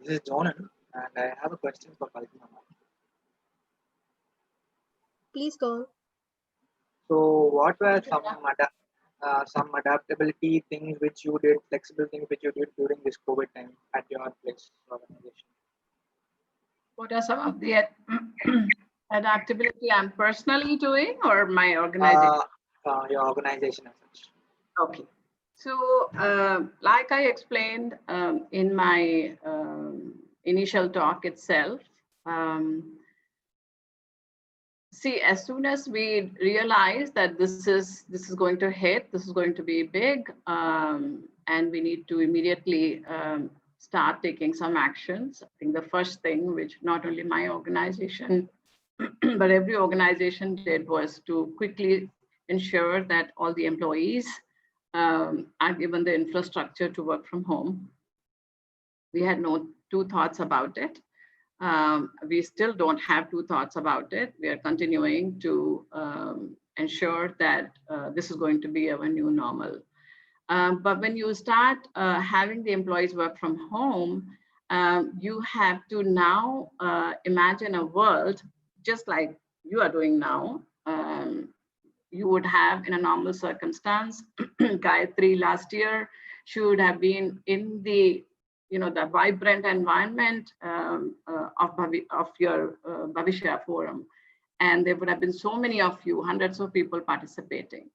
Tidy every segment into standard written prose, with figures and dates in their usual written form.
This is Jonan, and I have a question for Kalpana. Please go. So, what were some adaptability things which you did, flexible things which you did during this COVID time at your place organization? What are some of the adaptability I'm personally doing, or my organization? Your organization as such. Okay. So, like I explained in my initial talk itself, see, as soon as we realize that this is going to hit, this is going to be big, and we need to immediately start taking some actions. I think the first thing, which not only my organization, but every organization did, was to quickly ensure that all the employees are given the infrastructure to work from home. We had no two thoughts about it. We still don't have two thoughts about it. We are continuing to ensure that this is going to be our new normal. But when you start having the employees work from home, you have to now imagine a world just like you are doing now. You would have in a normal circumstance. Gayatri last year should have been in the the vibrant environment of your Bhavishya forum. And there would have been so many of you, hundreds of people participating.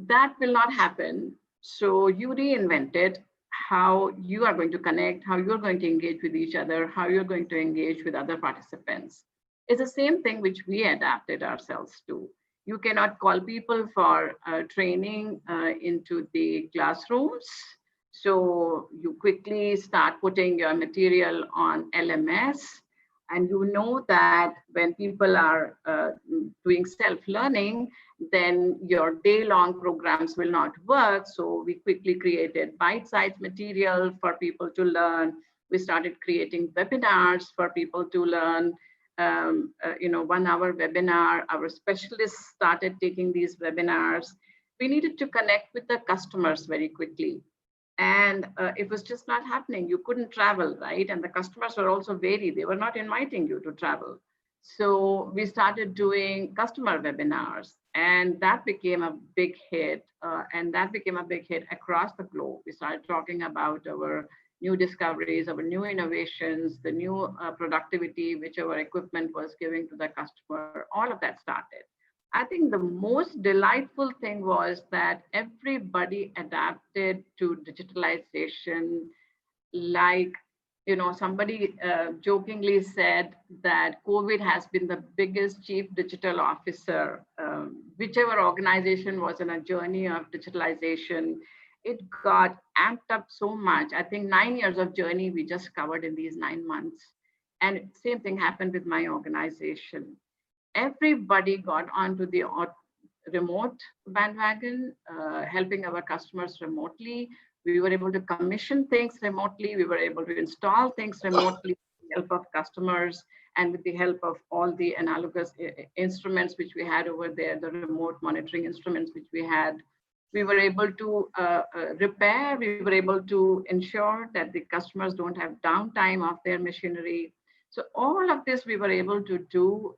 That will not happen. So you reinvented how you are going to connect, how you're going to engage with each other, how you're going to engage with other participants. It's the same thing which we adapted ourselves to. You cannot call people for training into the classrooms. So you quickly start putting your material on LMS, and you know that when people are doing self-learning, then your day-long programs will not work. So we quickly created bite-sized material for people to learn. We started creating webinars for people to learn. 1 hour webinar. Our specialists started taking these webinars. We needed to connect with the customers very quickly. And it was just not happening. You couldn't travel, right? And the customers were also varied. They were not inviting you to travel. So we started doing customer webinars, and that became a big hit. And that became a big hit across the globe. We started talking about our new discoveries, our new innovations, the new productivity which our equipment was giving to the customer. All of that started. I think the most delightful thing was that everybody adapted to digitalization. Like, somebody jokingly said that COVID has been the biggest chief digital officer. Whichever organization was on a journey of digitalization, it got amped up so much. I think 9 years of journey we just covered in these 9 months. And same thing happened with my organization. Everybody got onto the remote bandwagon, helping our customers remotely. We were able to commission things remotely. We were able to install things remotely with the help of customers and with the help of all the analogous instruments which we had over there, the remote monitoring instruments which we had. We were able to repair. We were able to ensure that the customers don't have downtime of their machinery. So all of this we were able to do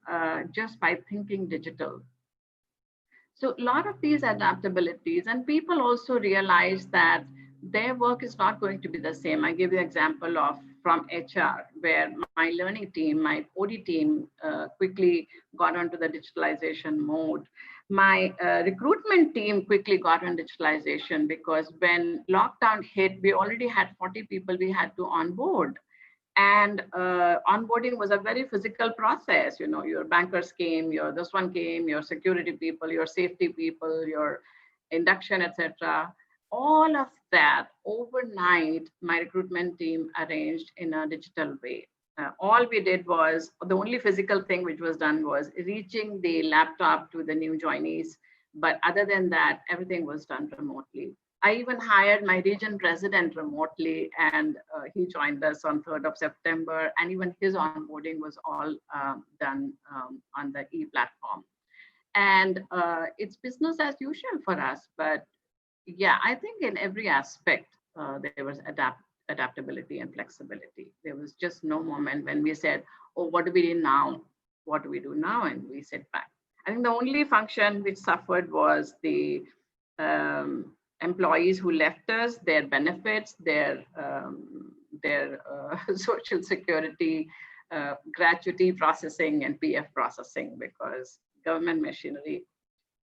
just by thinking digital. So a lot of these adaptabilities, and people also realize that their work is not going to be the same. I give you an example of from HR, where my learning team, my OD team quickly got onto the digitalization mode. My recruitment team quickly got on digitalization because when lockdown hit, we already had 40 people we had to onboard. And onboarding was a very physical process. Your bankers came, this one came, your security people, your safety people, your induction, etc. All of that overnight, my recruitment team arranged in a digital way. All we did was, the only physical thing which was done was reaching the laptop to the new joinees. But other than that, everything was done remotely. I even hired my region president remotely, and he joined us on 3rd of September. And even his onboarding was all done on the e-platform. And it's business as usual for us. But yeah, I think in every aspect, there was adaptability and flexibility. There was just no moment when we said, oh, what do we do now? What do we do now? And we sit back. I think the only function which suffered was the employees who left us, their benefits, their social security, gratuity processing and PF processing, because government machinery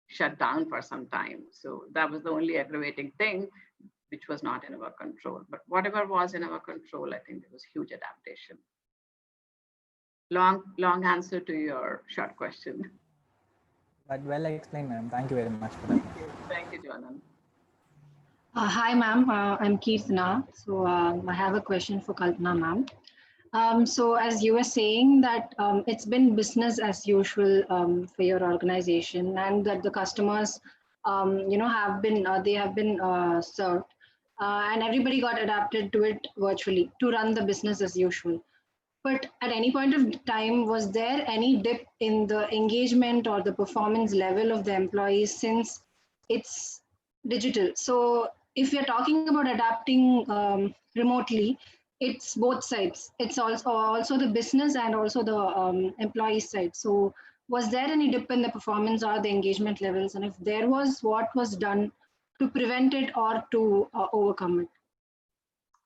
shut down for some time. So that was the only aggravating thing, which was not in our control. But whatever was in our control, I think there was huge adaptation. Long answer to your short question. But well explained, ma'am. Thank you very much for that. Thank you, Jonan. Hi, ma'am. I'm Kirtana. So I have a question for Kalpana, ma'am. So as you were saying that it's been business as usual for your organization, and that the customers, have been served, and everybody got adapted to it virtually to run the business as usual. But at any point of time, was there any dip in the engagement or the performance level of the employees since it's digital? So if we are talking about adapting remotely, it's both sides. It's also the business and also the employee side. So was there any dip in the performance or the engagement levels? And if there was, what was done to prevent it or to overcome it?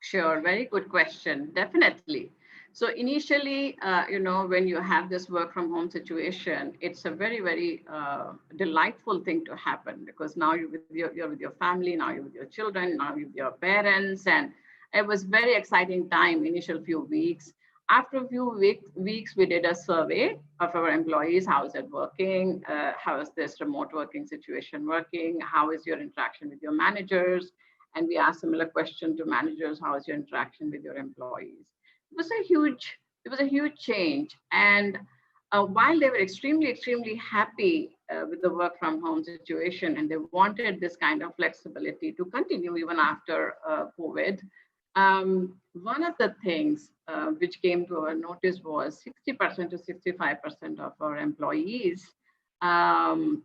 Sure, very good question. Definitely. So initially, when you have this work from home situation, it's a very, very delightful thing to happen, because now you're with your family, now you're with your children, now you're with your parents, and it was very exciting time, initial few weeks. After a few weeks, we did a survey of our employees. How is it working? How is this remote working situation working? How is your interaction with your managers? And we asked similar question to managers: how is your interaction with your employees? It was a huge change. And while they were extremely happy with the work from home situation, and they wanted this kind of flexibility to continue even after COVID, one of the things which came to our notice was 60% to 65% of our employees felt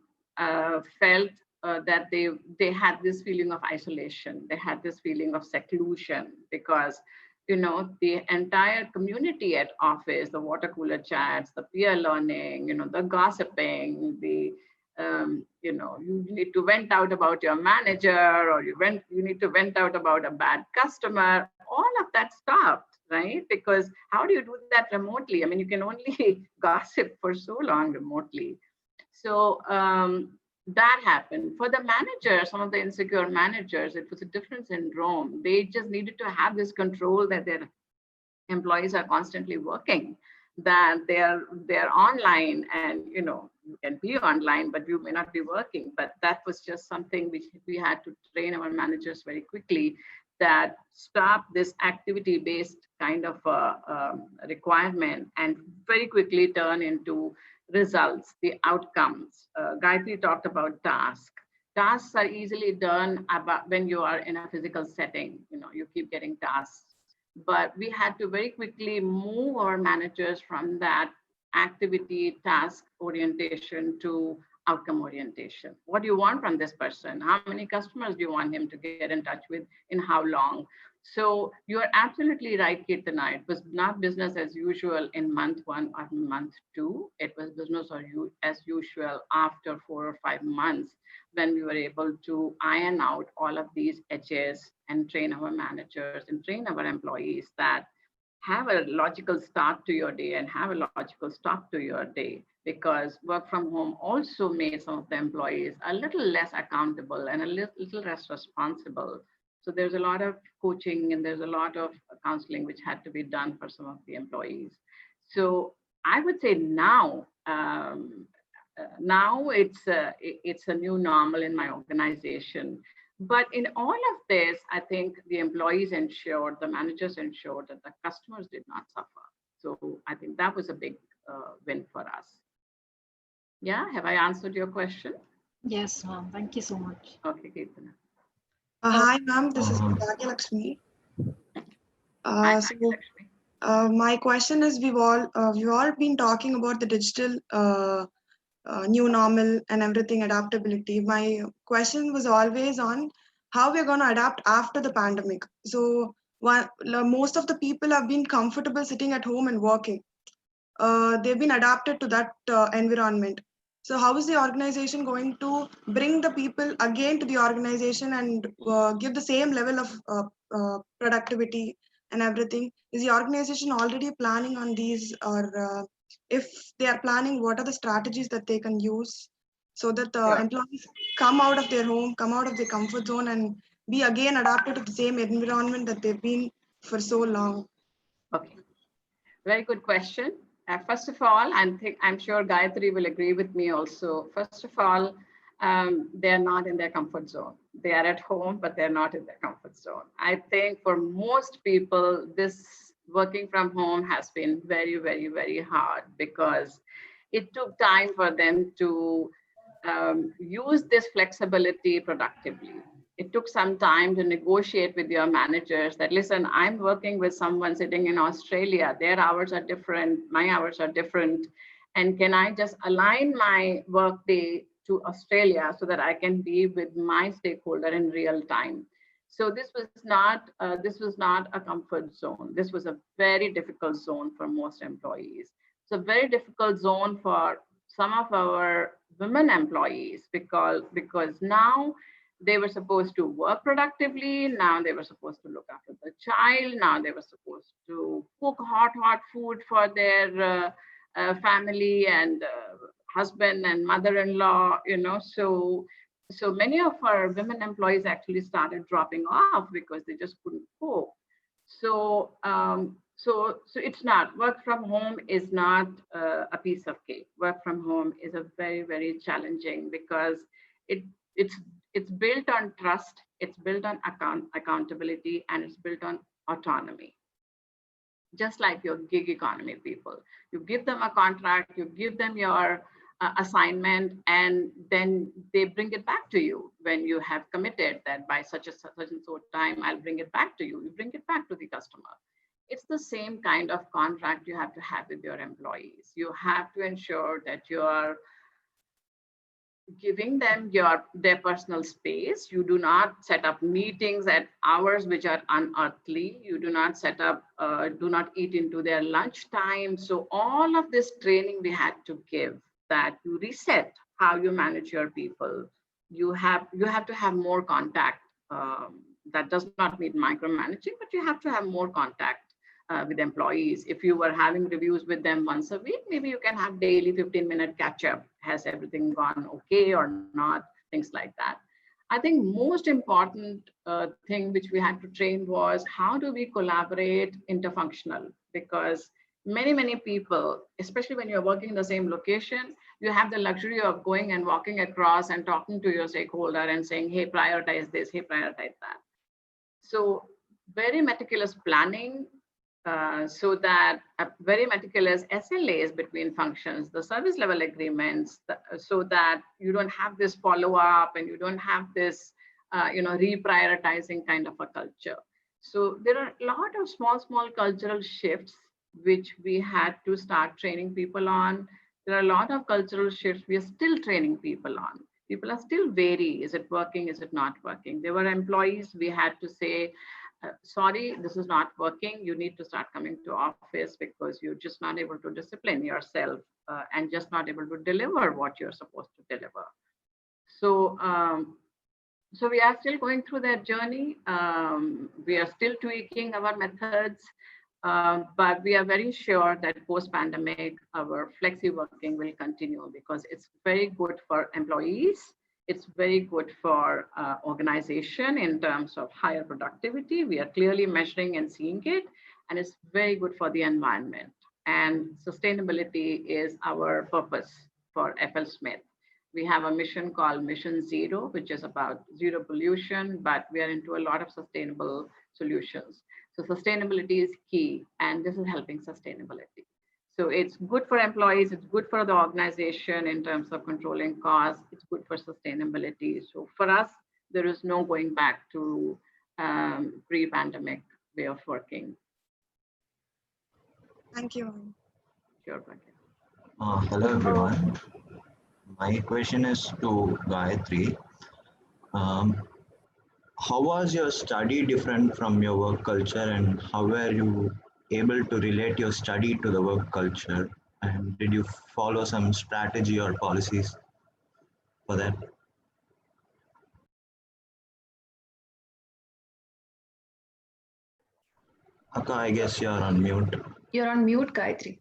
that they had this feeling of isolation. They had this feeling of seclusion, because the entire community at office, the water cooler chats, the peer learning, the gossiping, you need to vent out about your manager, or you need to vent out about a bad customer. All of that stopped, right? Because how do you do that remotely? I mean, you can only gossip for so long remotely. So that happened. For the managers, some of the insecure managers, it was a different syndrome. They just needed to have this control that their employees are constantly working, that they're online, and you can be online, but you may not be working. But that was just something which we had to train our managers very quickly, that stop this activity-based kind of requirement and very quickly turn into results, the outcomes. Gayatri talked about tasks. Tasks are easily done when you are in a physical setting. You keep getting tasks. But we had to very quickly move our managers from that activity task orientation to outcome orientation. What do you want from this person? How many customers do you want him to get in touch with, in how long? So you're absolutely right, Kirtana. It was not business as usual in month 1 or month 2. It was business as usual after 4 or 5 months, when we were able to iron out all of these edges and train our managers and train our employees that have a logical start to your day and have a logical stop to your day. Because work from home also made some of the employees a little less accountable and a little less responsible. So there's a lot of coaching and there's a lot of counseling which had to be done for some of the employees. So I would say now it's a new normal in my organization. But in all of this, I think the employees ensured, the managers ensured that the customers did not suffer. So I think that was a big win for us. Yeah, have I answered your question? Yes, ma'am. Thank you so much. Okay, Kirtana. Hi, ma'am. This is Bhavishya Lakshmi. My question is: we've all been talking about the digital new normal and everything, adaptability. My question was always on how we're going to adapt after the pandemic. So most of the people have been comfortable sitting at home and working. They've been adapted to that environment. So how is the organization going to bring the people again to the organization and give the same level of productivity and everything? Is the organization already planning on these, or if they are planning, what are the strategies that they can use so that the employees come out of their home, come out of their comfort zone, and be again adapted to the same environment that they've been for so long? Okay, very good question. First of all, I'm sure Gayatri will agree with me also. First of all, they're not in their comfort zone. They are at home, but they're not in their comfort zone. I think for most people, this working from home has been very, very, very hard because it took time for them to use this flexibility productively. It took some time to negotiate with your managers that, listen, I'm working with someone sitting in Australia. Their hours are different. My hours are different. And can I just align my work day to Australia so that I can be with my stakeholder in real time? So this was not a comfort zone. This was a very difficult zone for most employees. It's a very difficult zone for some of our women employees because now they were supposed to work productively. Now they were supposed to look after the child. Now they were supposed to cook hot food for their family and husband and mother-in-law, so many of our women employees actually started dropping off because they just couldn't cope. So it's not, work from home is not a piece of cake. Work from home is a very, very challenging because it's built on trust, it's built on accountability, and it's built on autonomy. Just like your gig economy people, you give them a contract, you give them your assignment, and then they bring it back to you when you have committed that by such and so time, I'll bring it back to you. You bring it back to the customer. It's the same kind of contract you have to have with your employees. You have to ensure that you are giving them their personal space. You do not set up meetings at hours which are unearthly. You do not set up, do not eat into their lunch time. So all of this training we had to give, that you reset how you manage your people. You have to have more contact. That does not mean micromanaging, but you have to have more contact with employees. If you were having reviews with them once a week, maybe you can have daily 15-minute catch up. Has everything gone okay or not? Things like that. I think most important thing which we had to train was how do we collaborate interfunctional? Because many people, especially when you're working in the same location, you have the luxury of going and walking across and talking to your stakeholder and saying, hey, prioritize this, hey, prioritize that. So very meticulous planning, so that very meticulous SLAs between functions, the service level agreements, so that you don't have this follow up and you don't have this, reprioritizing kind of a culture. So there are a lot of small cultural shifts which we had to start training people on. There are a lot of cultural shifts we are still training people on. People are still wary. Is it working? Is it not working? There were employees we had to say, sorry, this is not working. You need to start coming to office because you're just not able to discipline yourself and just not able to deliver what you're supposed to deliver. So, so we are still going through that journey. We are still tweaking our methods, but we are very sure that post-pandemic, our flexi working will continue because it's very good for employees. It's very good for organization in terms of higher productivity. We are clearly measuring and seeing it, and it's very good for the environment. And sustainability is our purpose for FL Smith. We have a mission called Mission Zero, which is about zero pollution, but we are into a lot of sustainable solutions. So sustainability is key, and this is helping sustainability. So it's good for employees, it's good for the organization in terms of controlling costs, it's good for sustainability. So for us, there is no going back to pre-pandemic way of working. Thank you. Sure. Hello everyone. My question is to Gayatri. how was your study different from your work culture, and how were you able to relate your study to the work culture? And did you follow some strategy or policies for that? Akka, I guess you're on mute. You're on mute, Gayatri.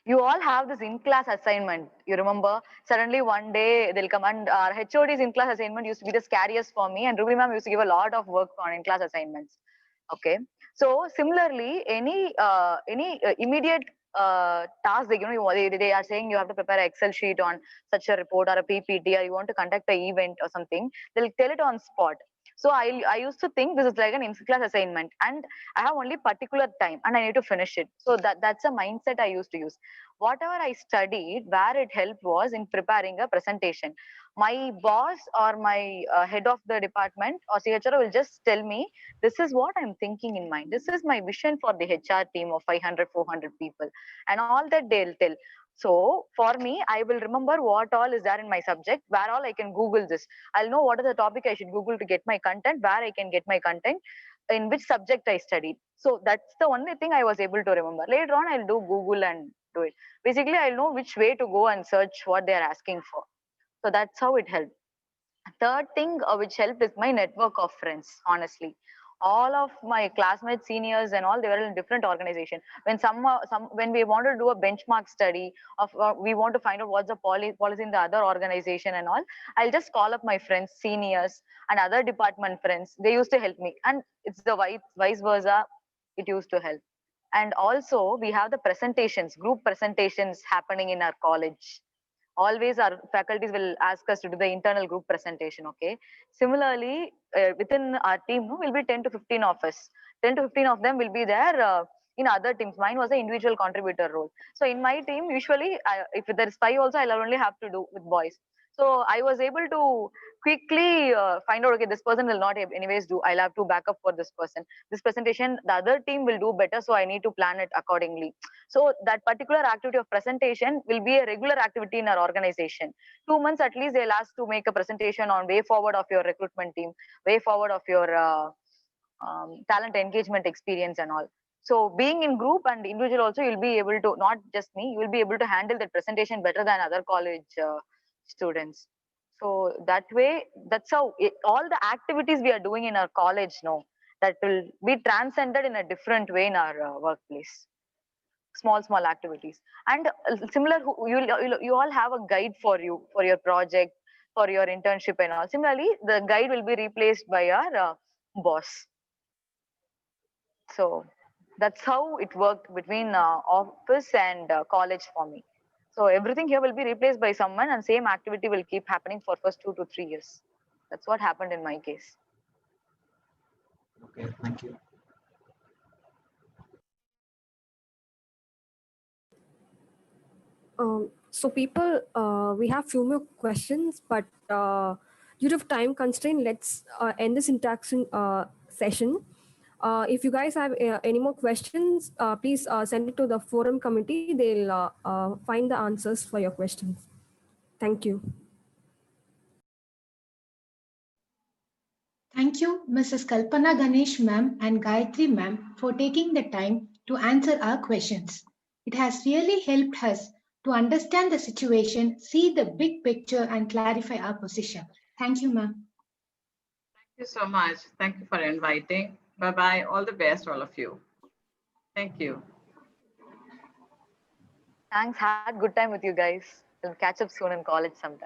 You all have this in-class assignment. You remember? Suddenly one day they'll come, and our HOD's in-class assignment used to be the scariest for me. And Ruby ma'am used to give a lot of work on in-class assignments. Okay. So similarly, any immediate task, they are saying you have to prepare an Excel sheet on such a report or a PPT, or you want to conduct an event or something. They'll tell it on spot. So I used to think this is like an in-class assignment, and I have only particular time and I need to finish it. So that's a mindset I used to use. Whatever I studied, where it helped was in preparing a presentation. My boss or my head of the department or CHRO will just tell me, this is what I'm thinking in mind. This is my vision for the HR team of 500, 400 people, and all that they'll tell. So for me, I will remember what all is there in my subject, where all I can Google this. I'll know what is the topic I should Google to get my content, where I can get my content, in which subject I studied. So that's the only thing I was able to remember. Later on, I'll do Google and do it. Basically, I'll know which way to go and search what they're asking for. So that's how it helped. Third thing which helped is my network of friends, honestly. All of my classmates, seniors, and all, they were in different organization. When we want to do a benchmark study of we want to find out what's the policy in the other organization and all, I'll just call up my friends, seniors, and other department friends. They used to help me, and it's the vice versa. It used to help. And also we have the presentations, group presentations happening in our college. Always our faculties will ask us to do the internal group presentation. Okay. Similarly, within our team, will be 10 to 15 of us. 10 to 15 of them will be there in other teams. Mine was an individual contributor role. So in my team, usually, if there's 5 also, I'll only have to do with boys. So I was able to quickly find out, okay, this person will not anyways do. I'll have to back up for this person. This presentation, the other team will do better. So I need to plan it accordingly. So that particular activity of presentation will be a regular activity in our organization. 2 months at least, they'll ask to make a presentation on way forward of your recruitment team, way forward of your talent engagement experience and all. So being in group and individual also, you'll be able to, not just me, you will be able to handle that presentation better than other college students. So that way, that's how all the activities we are doing in our college, that will be transcended in a different way in our workplace. Small activities. And similar, you all have a guide for you for your project, for your internship and all. Similarly, the guide will be replaced by our boss. So that's how it worked between office and college for me. So everything here will be replaced by someone, and same activity will keep happening for first 2 to 3 years. That's what happened in my case. Okay, thank you. So people, we have few more questions, but due to time constraint, let's end this interaction session. If you guys have any more questions, please send it to the forum committee. They'll find the answers for your questions. Thank you. Thank you, Mrs. Kalpana Ganesh ma'am and Gayatri ma'am for taking the time to answer our questions. It has really helped us to understand the situation, see the big picture and clarify our position. Thank you, ma'am. Thank you so much. Thank you for inviting. Bye-bye. All the best, all of you. Thank you. Thanks. Had good time with you guys. We'll catch up soon in college sometime.